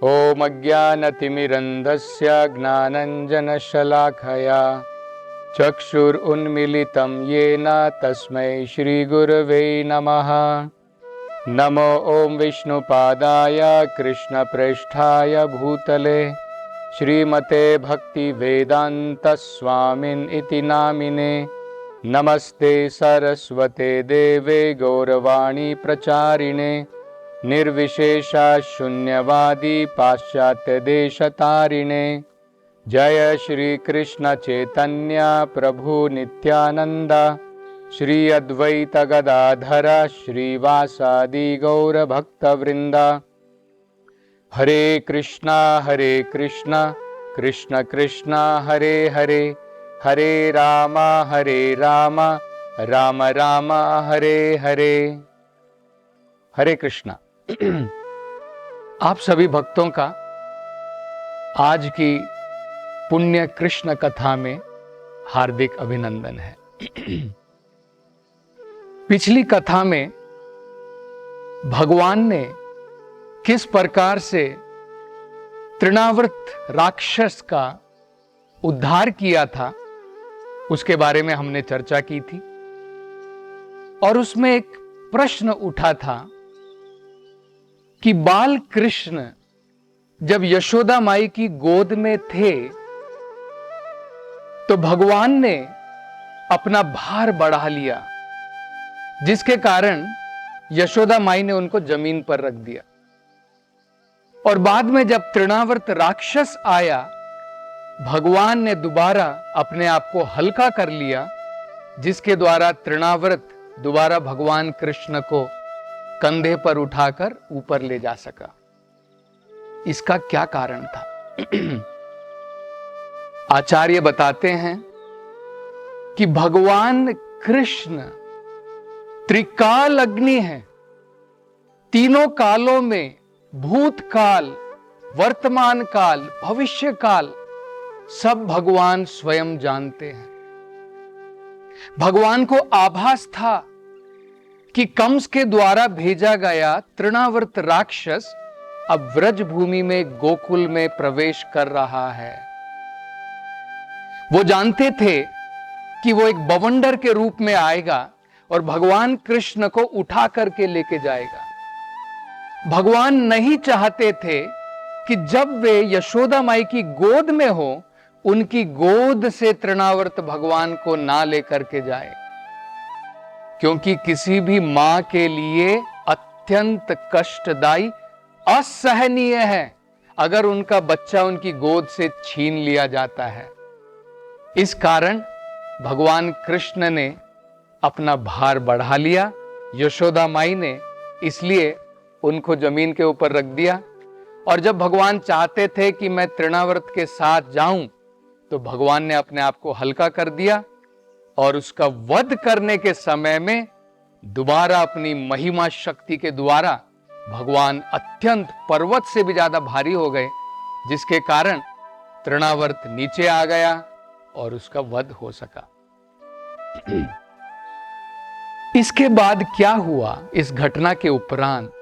ॐ अज्ञानतिमिरन्धस्य ज्ञानञ्जनशलाखया चक्षुरुन्मीलितं येन तस्मै श्रीगुरवे नमः। नमो ॐ विष्णुपादाय कृष्णप्रेष्ठाय भूतले श्रीमते भक्तिवेदान्तस्वामिन् इति नामिने। नमस्ते सरस्वते देवे गौरवाणी प्रचारिणे निर्विशेषा शून्यवादी पाश्चात्य देशतारिणे। जय श्री कृष्ण चैतन्य प्रभु नित्यानंद श्री अद्वैत गदाधर श्रीवासादि गौर भक्त वृंद। हरे कृष्णा कृष्ण कृष्णा हरे हरे, हरे राम राम राम हरे हरे। हरे कृष्णा। आप सभी भक्तों का आज की पुण्य कृष्ण कथा में हार्दिक अभिनंदन है। पिछली कथा में भगवान ने किस प्रकार से तृणावर्त राक्षस का उद्धार किया था उसके बारे में हमने चर्चा की थी और उसमें एक प्रश्न उठा था कि बाल कृष्ण जब यशोदा माई की गोद में थे तो भगवान ने अपना भार बढ़ा लिया, जिसके कारण यशोदा माई ने उनको जमीन पर रख दिया। और बाद में जब तृणावर्त राक्षस आया, भगवान ने दोबारा अपने आप को हल्का कर लिया, जिसके द्वारा तृणावर्त दोबारा भगवान कृष्ण को कंधे पर उठाकर ऊपर ले जा सका। इसका क्या कारण था? आचार्य बताते हैं कि भगवान कृष्ण त्रिकाल अग्नि है। तीनों कालों में भूतकाल, वर्तमान काल, भविष्य काल सब भगवान स्वयं जानते हैं। भगवान को आभास था कि कंस के द्वारा भेजा गया तृणावर्त राक्षस अब व्रज भूमि में गोकुल में प्रवेश कर रहा है। वो जानते थे कि वो एक बवंडर के रूप में आएगा और भगवान कृष्ण को उठा करके लेके जाएगा। भगवान नहीं चाहते थे कि जब वे यशोदा माई की गोद में हो, उनकी गोद से तृणावर्त भगवान को ना लेकर के जाए, क्योंकि किसी भी मां के लिए अत्यंत कष्टदायी, असहनीय है अगर उनका बच्चा उनकी गोद से छीन लिया जाता है। इस कारण भगवान कृष्ण ने अपना भार बढ़ा लिया। यशोदा माई ने इसलिए उनको जमीन के ऊपर रख दिया। और जब भगवान चाहते थे कि मैं तृणावर्त के साथ जाऊं, तो भगवान ने अपने आप को हल्का कर दिया और उसका वध करने के समय में दोबारा अपनी महिमा शक्ति के द्वारा भगवान अत्यंत पर्वत से भी ज्यादा भारी हो गए, जिसके कारण तृणावर्त नीचे आ गया और उसका वध हो सका। इसके बाद क्या हुआ? इस घटना के उपरांत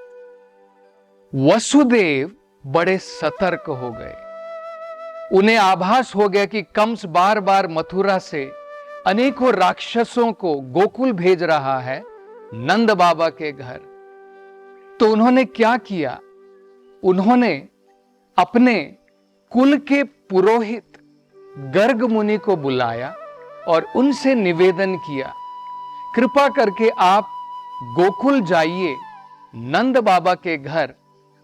वसुदेव बड़े सतर्क हो गए। उन्हें आभास हो गया कि कंस बार बार मथुरा से अनेकों राक्षसों को गोकुल भेज रहा है, नंद बाबा के घर। तो उन्होंने क्या किया? उन्होंने अपने कुल के पुरोहित गर्ग मुनि को बुलाया और उनसे निवेदन किया, कृपा करके आप गोकुल जाइए नंद बाबा के घर,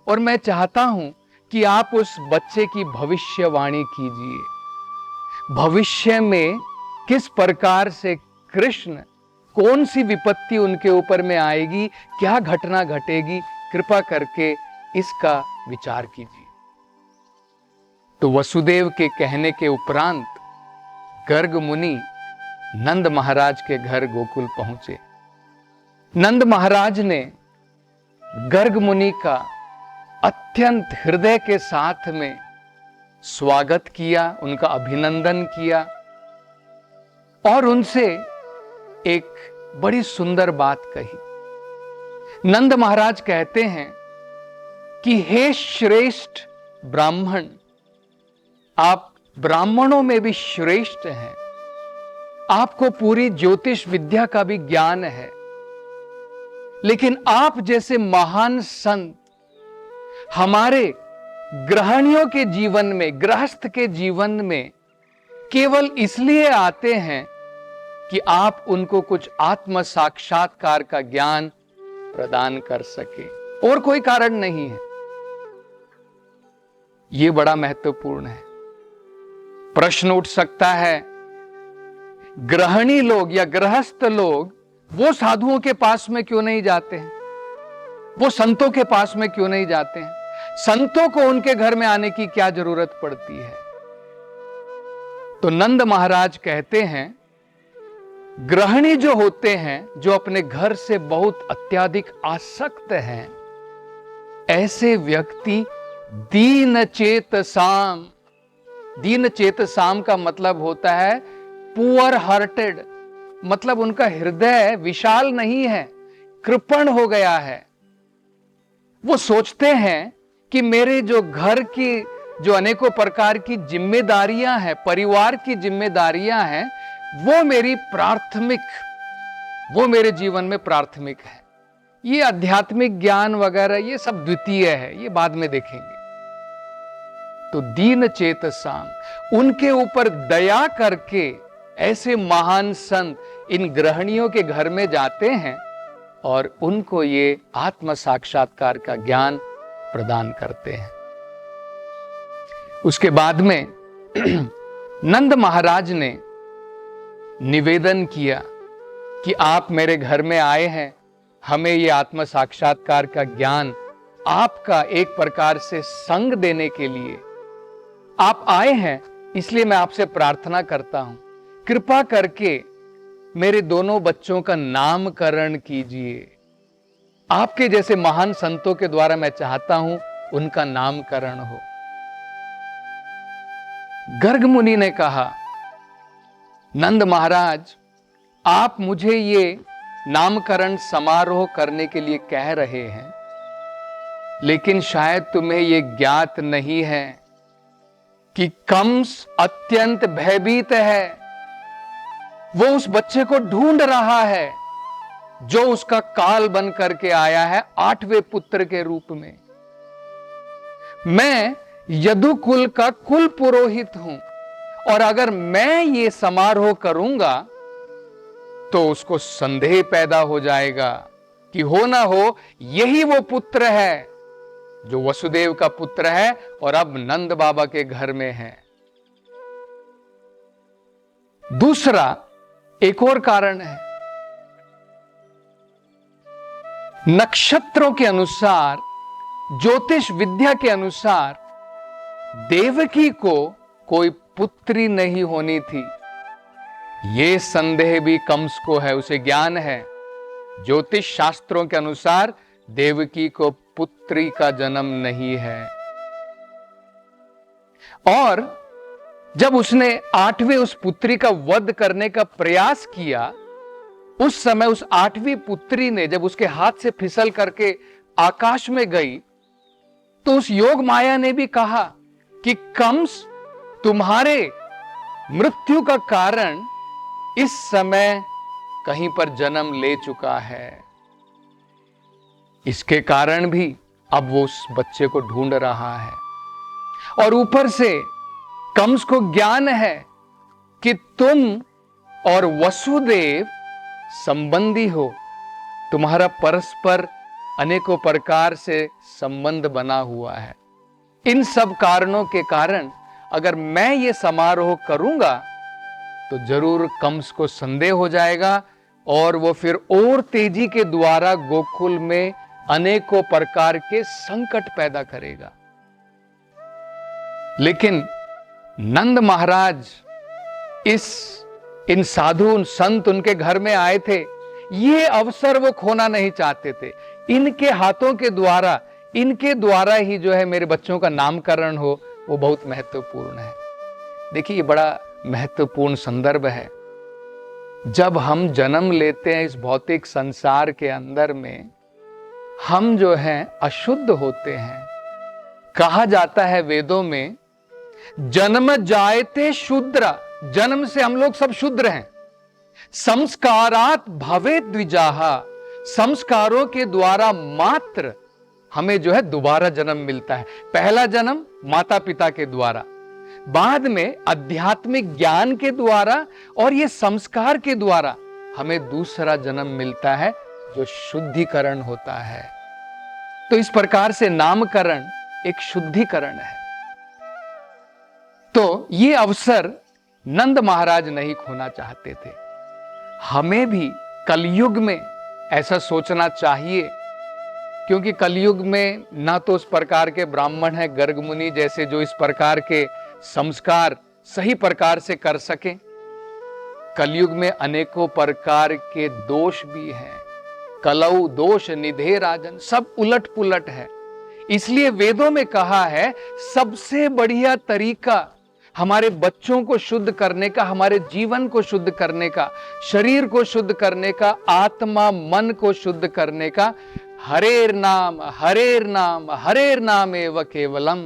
और मैं चाहता हूं कि आप उस बच्चे की भविष्यवाणी कीजिए। भविष्य में किस प्रकार से कृष्ण, कौन सी विपत्ति उनके ऊपर में आएगी, क्या घटना घटेगी, कृपा करके इसका विचार कीजिए। तो वसुदेव के कहने के उपरांत गर्ग मुनि नंद महाराज के घर गोकुल पहुंचे। नंद महाराज ने गर्ग मुनि का अत्यंत हृदय के साथ में स्वागत किया, उनका अभिनंदन किया और उनसे एक बड़ी सुंदर बात कही। नंद महाराज कहते हैं कि हे श्रेष्ठ ब्राह्मण, आप ब्राह्मणों में भी श्रेष्ठ हैं, आपको पूरी ज्योतिष विद्या का भी ज्ञान है, लेकिन आप जैसे महान संत हमारे गृहणियों के जीवन में, गृहस्थ के जीवन में केवल इसलिए आते हैं कि आप उनको कुछ आत्म साक्षात्कार का ज्ञान प्रदान कर सके, और कोई कारण नहीं है। यह बड़ा महत्वपूर्ण है। प्रश्न उठ सकता है, गृहिणी लोग या गृहस्थ लोग वो साधुओं के पास में क्यों नहीं जाते हैं, वो संतों के पास में क्यों नहीं जाते हैं, संतों को उनके घर में आने की क्या जरूरत पड़ती है? तो नंद महाराज कहते हैं, गृहिणी जो होते हैं, जो अपने घर से बहुत अत्यधिक आसक्त हैं, ऐसे व्यक्ति दीन चेतसाम, दीन चेतसाम का मतलब होता है पुअर हार्टेड, मतलब उनका हृदय विशाल नहीं है, कृपण हो गया है। वो सोचते हैं कि मेरे जो घर की जो अनेकों प्रकार की जिम्मेदारियां हैं, परिवार की जिम्मेदारियां हैं, वो मेरी प्राथमिक, वो मेरे जीवन में प्राथमिक है। ये आध्यात्मिक ज्ञान वगैरह ये सब द्वितीय है, ये बाद में देखेंगे। तो दीन चेतसाम, उनके ऊपर दया करके ऐसे महान संत इन गृहिणियों के घर में जाते हैं और उनको ये आत्म साक्षात्कार का ज्ञान प्रदान करते हैं। उसके बाद में नंद महाराज ने निवेदन किया कि आप मेरे घर में आए हैं, हमें ये आत्म साक्षात्कार का ज्ञान आपका एक प्रकार से संग देने के लिए आप आए हैं, इसलिए मैं आपसे प्रार्थना करता हूं, कृपा करके मेरे दोनों बच्चों का नामकरण कीजिए। आपके जैसे महान संतों के द्वारा मैं चाहता हूं उनका नामकरण हो। गर्ग मुनि ने कहा, नंद महाराज, आप मुझे ये नामकरण समारोह करने के लिए कह रहे हैं, लेकिन शायद तुम्हें ये ज्ञात नहीं है कि कंस अत्यंत भयभीत है। वो उस बच्चे को ढूंढ रहा है जो उसका काल बन करके आया है 8वें पुत्र के रूप में। मैं यदुकुल का कुल पुरोहित हूं, और अगर मैं ये समारोह करूंगा तो उसको संदेह पैदा हो जाएगा कि हो ना हो यही वो पुत्र है जो वसुदेव का पुत्र है और अब नंद बाबा के घर में है। दूसरा एक और कारण है, नक्षत्रों के अनुसार, ज्योतिष विद्या के अनुसार देवकी को कोई पुत्री नहीं होनी थी। यह संदेह भी कंस को है, उसे ज्ञान है। ज्योतिष शास्त्रों के अनुसार देवकी को पुत्री का जन्म नहीं है। और जब उसने 8वें उस पुत्री का वध करने का प्रयास किया, उस समय उस 8वीं पुत्री ने जब उसके हाथ से फिसल करके आकाश में गई, तो उस योग माया ने भी कहा कि कंस, तुम्हारे मृत्यु का कारण इस समय कहीं पर जन्म ले चुका है। इसके कारण भी अब वो उस बच्चे को ढूंढ रहा है। और ऊपर से कंस को ज्ञान है कि तुम और वसुदेव संबंधी हो, तुम्हारा परस्पर अनेकों प्रकार से संबंध बना हुआ है। इन सब कारणों के कारण अगर मैं ये समारोह करूंगा तो जरूर कंस को संदेह हो जाएगा और वो फिर और तेजी के द्वारा गोकुल में अनेकों प्रकार के संकट पैदा करेगा। लेकिन नंद महाराज इन साधु संत उनके घर में आए थे, ये अवसर वो खोना नहीं चाहते थे। इनके हाथों के द्वारा, इनके द्वारा ही जो है मेरे बच्चों का नामकरण हो, वो बहुत महत्वपूर्ण है। देखिए, ये बड़ा महत्वपूर्ण संदर्भ है। जब हम जन्म लेते हैं इस भौतिक संसार के अंदर में, हम जो हैं अशुद्ध होते हैं, कहा जाता है वेदों में, जन्म जायते शूद्र, जन्म से हम लोग सब शूद्र हैं। संस्कारात भवे द्विजाहा, संस्कारों के द्वारा मात्र हमें जो है दोबारा जन्म मिलता है। पहला जन्म माता पिता के द्वारा, बाद में आध्यात्मिक ज्ञान के द्वारा और ये संस्कार के द्वारा हमें दूसरा जन्म मिलता है जो शुद्धिकरण होता है। तो इस प्रकार से नामकरण एक शुद्धिकरण है। तो ये अवसर नंद महाराज नहीं खोना चाहते थे। हमें भी कलयुग में ऐसा सोचना चाहिए, क्योंकि कलयुग में ना तो उस प्रकार के ब्राह्मण हैं गर्ग मुनि जैसे जो इस प्रकार के संस्कार सही प्रकार से कर सकें। कलयुग में अनेकों प्रकार के दोष भी हैं। कलौ दोष निधे राजन, सब उलट पुलट है। इसलिए वेदों में कहा है सबसे बढ़िया तरीका हमारे बच्चों को शुद्ध करने का, हमारे जीवन को शुद्ध करने का, शरीर को शुद्ध करने का, आत्मा मन को शुद्ध करने का, हरेर नाम हरेर नाम हरेर नाम एव केवलम।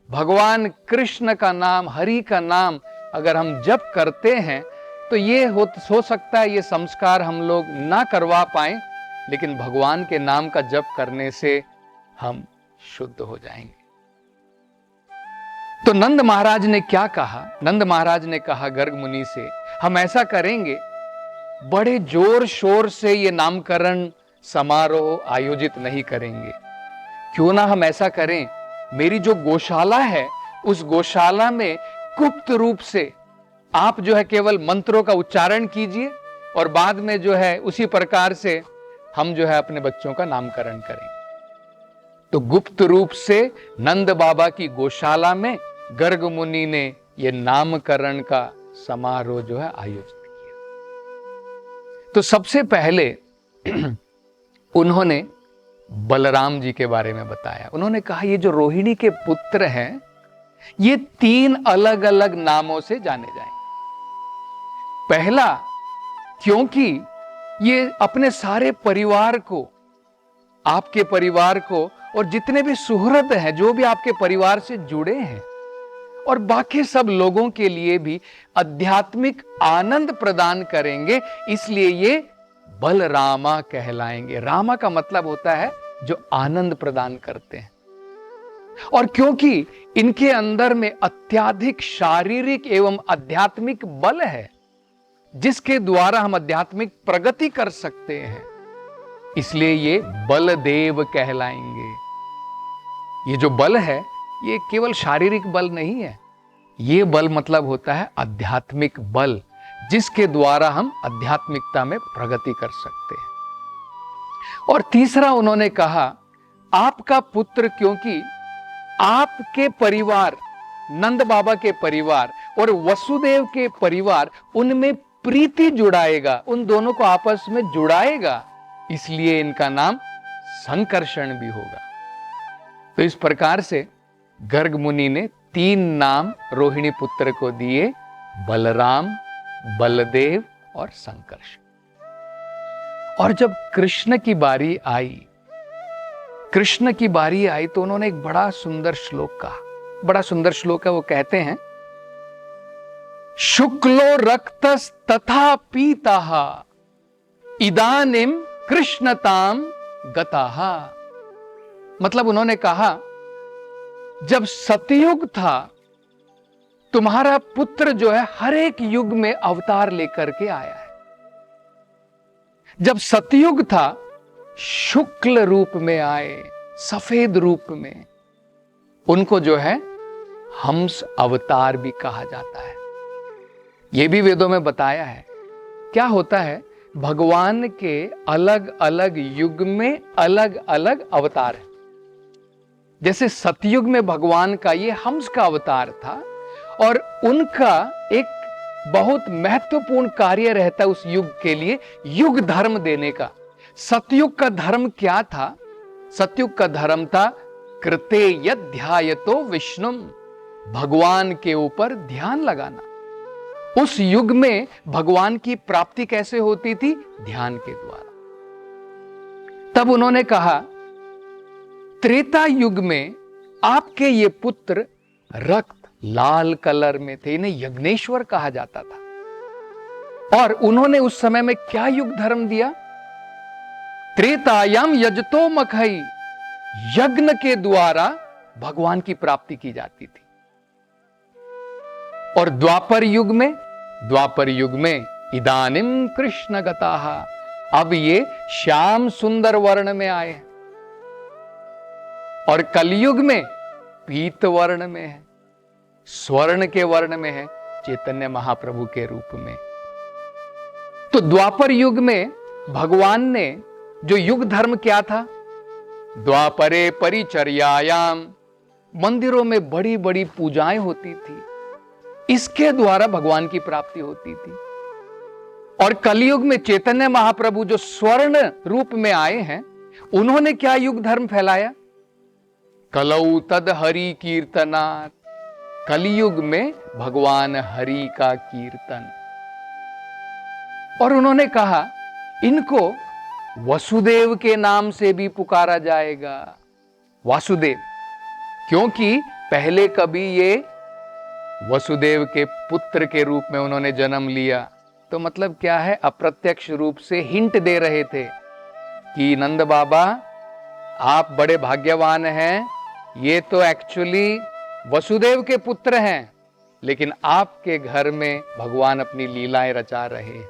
भगवान कृष्ण का नाम, हरि का नाम अगर हम जप करते हैं तो ये हो सकता है ये संस्कार हम लोग ना करवा पाए, लेकिन भगवान के नाम का जप करने से हम शुद्ध हो जाएंगे। तो नंद महाराज ने क्या कहा? नंद महाराज ने कहा गर्ग मुनि से, हम ऐसा करेंगे, बड़े जोर शोर से ये नामकरण समारोह आयोजित नहीं करेंगे। क्यों ना हम ऐसा करें, मेरी जो गौशाला है उस गौशाला में गुप्त रूप से आप जो है केवल मंत्रों का उच्चारण कीजिए और बाद में जो है उसी प्रकार से हम जो है अपने बच्चों का नामकरण करेंगे। तो गुप्त रूप से नंद बाबा की गौशाला में गर्ग मुनि ने यह नामकरण का समारोह जो है आयोजित किया। तो सबसे पहले उन्होंने बलराम जी के बारे में बताया। उन्होंने कहा ये जो रोहिणी के पुत्र हैं ये 3 अलग अलग नामों से जाने जाएंगे। पहला, क्योंकि ये अपने सारे परिवार को, आपके परिवार को और जितने भी सुहृद हैं, जो भी आपके परिवार से जुड़े हैं और बाकी सब लोगों के लिए भी आध्यात्मिक आनंद प्रदान करेंगे, इसलिए ये बलरामा कहलाएंगे। रामा का मतलब होता है जो आनंद प्रदान करते हैं। और क्योंकि इनके अंदर में अत्याधिक शारीरिक एवं आध्यात्मिक बल है जिसके द्वारा हम आध्यात्मिक प्रगति कर सकते हैं, इसलिए ये बलदेव कहलाएंगे। ये जो बल है ये केवल शारीरिक बल नहीं है, ये बल मतलब होता है आध्यात्मिक बल, जिसके द्वारा हम आध्यात्मिकता में प्रगति कर सकते हैं। और तीसरा उन्होंने कहा आपका पुत्र, क्योंकि आपके परिवार, नंद बाबा के परिवार और वसुदेव के परिवार, उनमें प्रीति जुड़ाएगा, उन दोनों को आपस में जुड़ाएगा, इसलिए इनका नाम संकर्षण भी होगा। तो इस प्रकार से गर्ग मुनि ने 3 नाम रोहिणी पुत्र को दिए, बलराम, बलदेव और संकर्षण। और जब कृष्ण की बारी आई तो उन्होंने एक बड़ा सुंदर श्लोक कहा। बड़ा सुंदर श्लोक है, वो कहते हैं शुक्लो रक्तस तथा पीताः इदानीम कृष्णताम गताः। मतलब उन्होंने कहा जब सतयुग था तुम्हारा पुत्र जो है हर एक युग में अवतार लेकर के आया है। जब सतयुग था शुक्ल रूप में आए, सफेद रूप में, उनको जो है हंस अवतार भी कहा जाता है। यह भी वेदों में बताया है। क्या होता है, भगवान के अलग अलग युग में अलग अलग अवतार है। जैसे सतयुग में भगवान का ये हंस का अवतार था और उनका एक बहुत महत्वपूर्ण कार्य रहता है उस युग के लिए, युग धर्म देने का। सतयुग का धर्म क्या था? सतयुग का धर्म था कृते यद ध्यायतो विष्णुम, भगवान के ऊपर ध्यान लगाना। उस युग में भगवान की प्राप्ति कैसे होती थी? ध्यान के द्वारा। तब उन्होंने कहा त्रेता युग में आपके ये पुत्र रक्त लाल कलर में थे, इन्हें यज्ञेश्वर कहा जाता था। और उन्होंने उस समय में क्या युग धर्म दिया? त्रेतायाम यजतो मखई, यज्ञ के द्वारा भगवान की प्राप्ति की जाती थी। और द्वापर युग में इदानिम कृष्ण गताः, अब ये श्याम सुंदर वर्ण में आए हैं। और कलयुग में पीत वर्ण में है, स्वर्ण के वर्ण में है, चैतन्य महाप्रभु के रूप में। तो द्वापर युग में भगवान ने जो युग धर्म क्या था? द्वापरे परिचर्यायाम, मंदिरों में बड़ी बड़ी पूजाएं होती थी, इसके द्वारा भगवान की प्राप्ति होती थी। और कलयुग में चैतन्य महाप्रभु जो स्वर्ण रूप में आए हैं, उन्होंने क्या युग धर्म फैलाया? कलौ तद हरि कीर्तनात्, कलयुग में भगवान हरि का कीर्तन। और उन्होंने कहा इनको वसुदेव के नाम से भी पुकारा जाएगा। वासुदेव, क्योंकि पहले कभी ये वसुदेव के पुत्र के रूप में उन्होंने जन्म लिया। तो मतलब क्या है? अप्रत्यक्ष रूप से हिंट दे रहे थे कि नंद बाबा आप बड़े भाग्यवान हैं, ये तो एक्चुअली वसुदेव के पुत्र हैं, लेकिन आपके घर में भगवान अपनी लीलाएं रचा रहे हैं।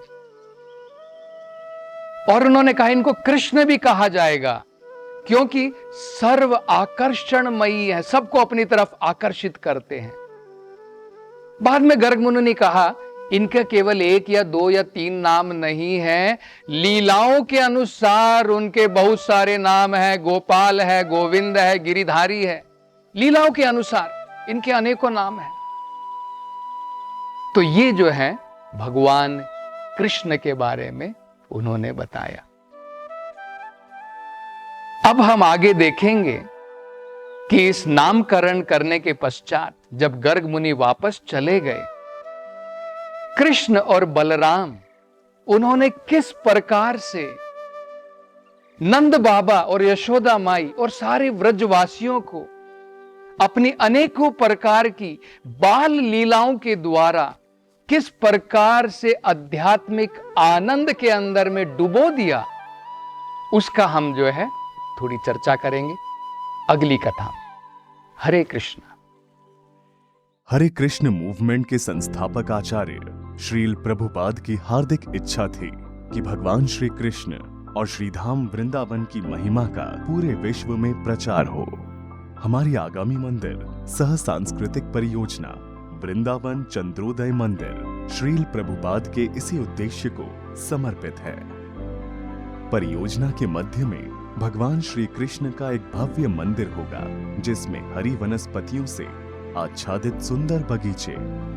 और उन्होंने कहा इनको कृष्ण भी कहा जाएगा, क्योंकि सर्व आकर्षणमयी है, सबको अपनी तरफ आकर्षित करते हैं। बाद में गर्ग मुनि ने कहा इनके केवल 1 या 2 या 3 नाम नहीं है, लीलाओं के अनुसार उनके बहुत सारे नाम हैं। गोपाल है, गोविंद है, गिरिधारी है, लीलाओं के अनुसार इनके अनेकों नाम हैं। तो ये जो है भगवान कृष्ण के बारे में उन्होंने बताया। अब हम आगे देखेंगे कि इस नामकरण करने के पश्चात जब गर्ग मुनि वापस चले गए, कृष्ण और बलराम उन्होंने किस प्रकार से नंद बाबा और यशोदा माई और सारे व्रजवासियों को अपनी अनेकों प्रकार की बाल लीलाओं के द्वारा किस प्रकार से आध्यात्मिक आनंद के अंदर में डुबो दिया, उसका हम जो है थोड़ी चर्चा करेंगे अगली कथा। हरे कृष्ण। हरे कृष्ण मूवमेंट के संस्थापक आचार्य श्रील प्रभुपाद की हार्दिक इच्छा थी कि भगवान श्री कृष्ण और श्रीधाम वृंदावन की महिमा का पूरे विश्व में प्रचार हो। हमारी आगामी मंदिर सह सांस्कृतिक परियोजना वृंदावन चंद्रोदय मंदिर श्रील प्रभुपाद के इसी उद्देश्य को समर्पित है। परियोजना के मध्य में भगवान श्री कृष्ण का एक भव्य मंदिर होगा, जिसमें हरी वनस्पतियों से आच्छादित सुंदर बगीचे,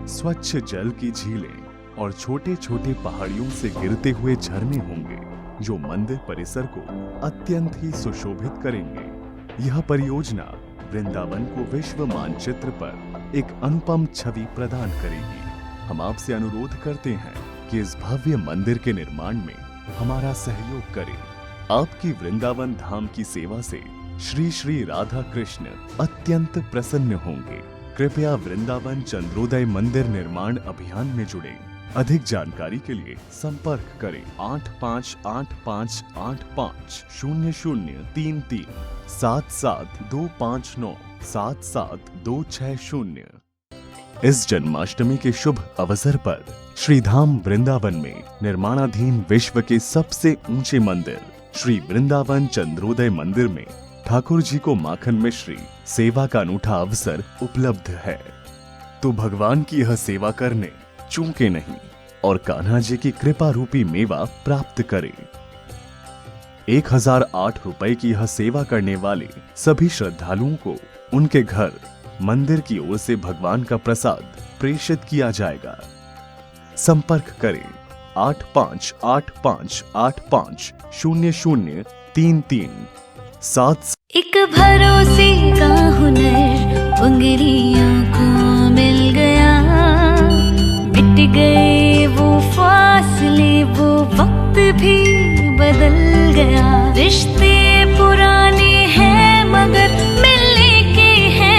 स्वच्छ जल की झीलें और छोटे छोटे पहाड़ियों से गिरते हुए झरने होंगे, जो मंदिर परिसर को अत्यंत ही सुशोभित करेंगे। यह परियोजना वृंदावन को विश्व मानचित्र पर एक अनुपम छवि प्रदान करेगी। हम आपसे अनुरोध करते हैं कि इस भव्य मंदिर के निर्माण में हमारा सहयोग करें। आपकी वृंदावन धाम की सेवा से श्री श्री राधा कृष्ण अत्यंत प्रसन्न होंगे। कृपया वृंदावन चंद्रोदय मंदिर निर्माण अभियान में जुड़ें। अधिक जानकारी के लिए संपर्क करें 8585850033 7725977260। इस जन्माष्टमी के शुभ अवसर पर श्रीधाम वृंदावन में निर्माणाधीन विश्व के सबसे ऊंचे मंदिर श्री वृंदावन चंद्रोदय मंदिर में ठाकुर जी को माखन मिश्री सेवा का अनूठा अवसर उपलब्ध है। तो भगवान की यह सेवा करने चूके नहीं और कान्हा जी की कृपा रूपी मेवा प्राप्त करें। 1008 रुपए की यह सेवा करने वाले सभी श्रद्धालुओं को उनके घर मंदिर की ओर से भगवान का प्रसाद प्रेषित किया जाएगा। संपर्क करें 8585850033 एक भरोसे का हुनर उंगलियों को मिल गया, मिट गए वो फासले, वो वक्त भी बदल गया। रिश्ते पुराने हैं मगर मिलने के हैं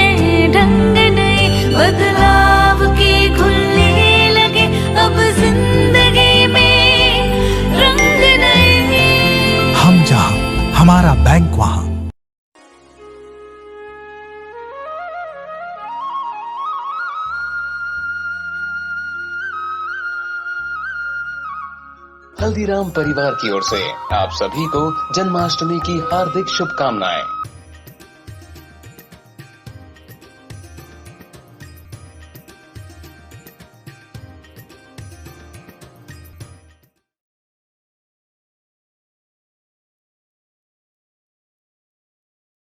हल्दीराम परिवार की ओर से आप सभी को जन्माष्टमी की हार्दिक शुभकामनाएं।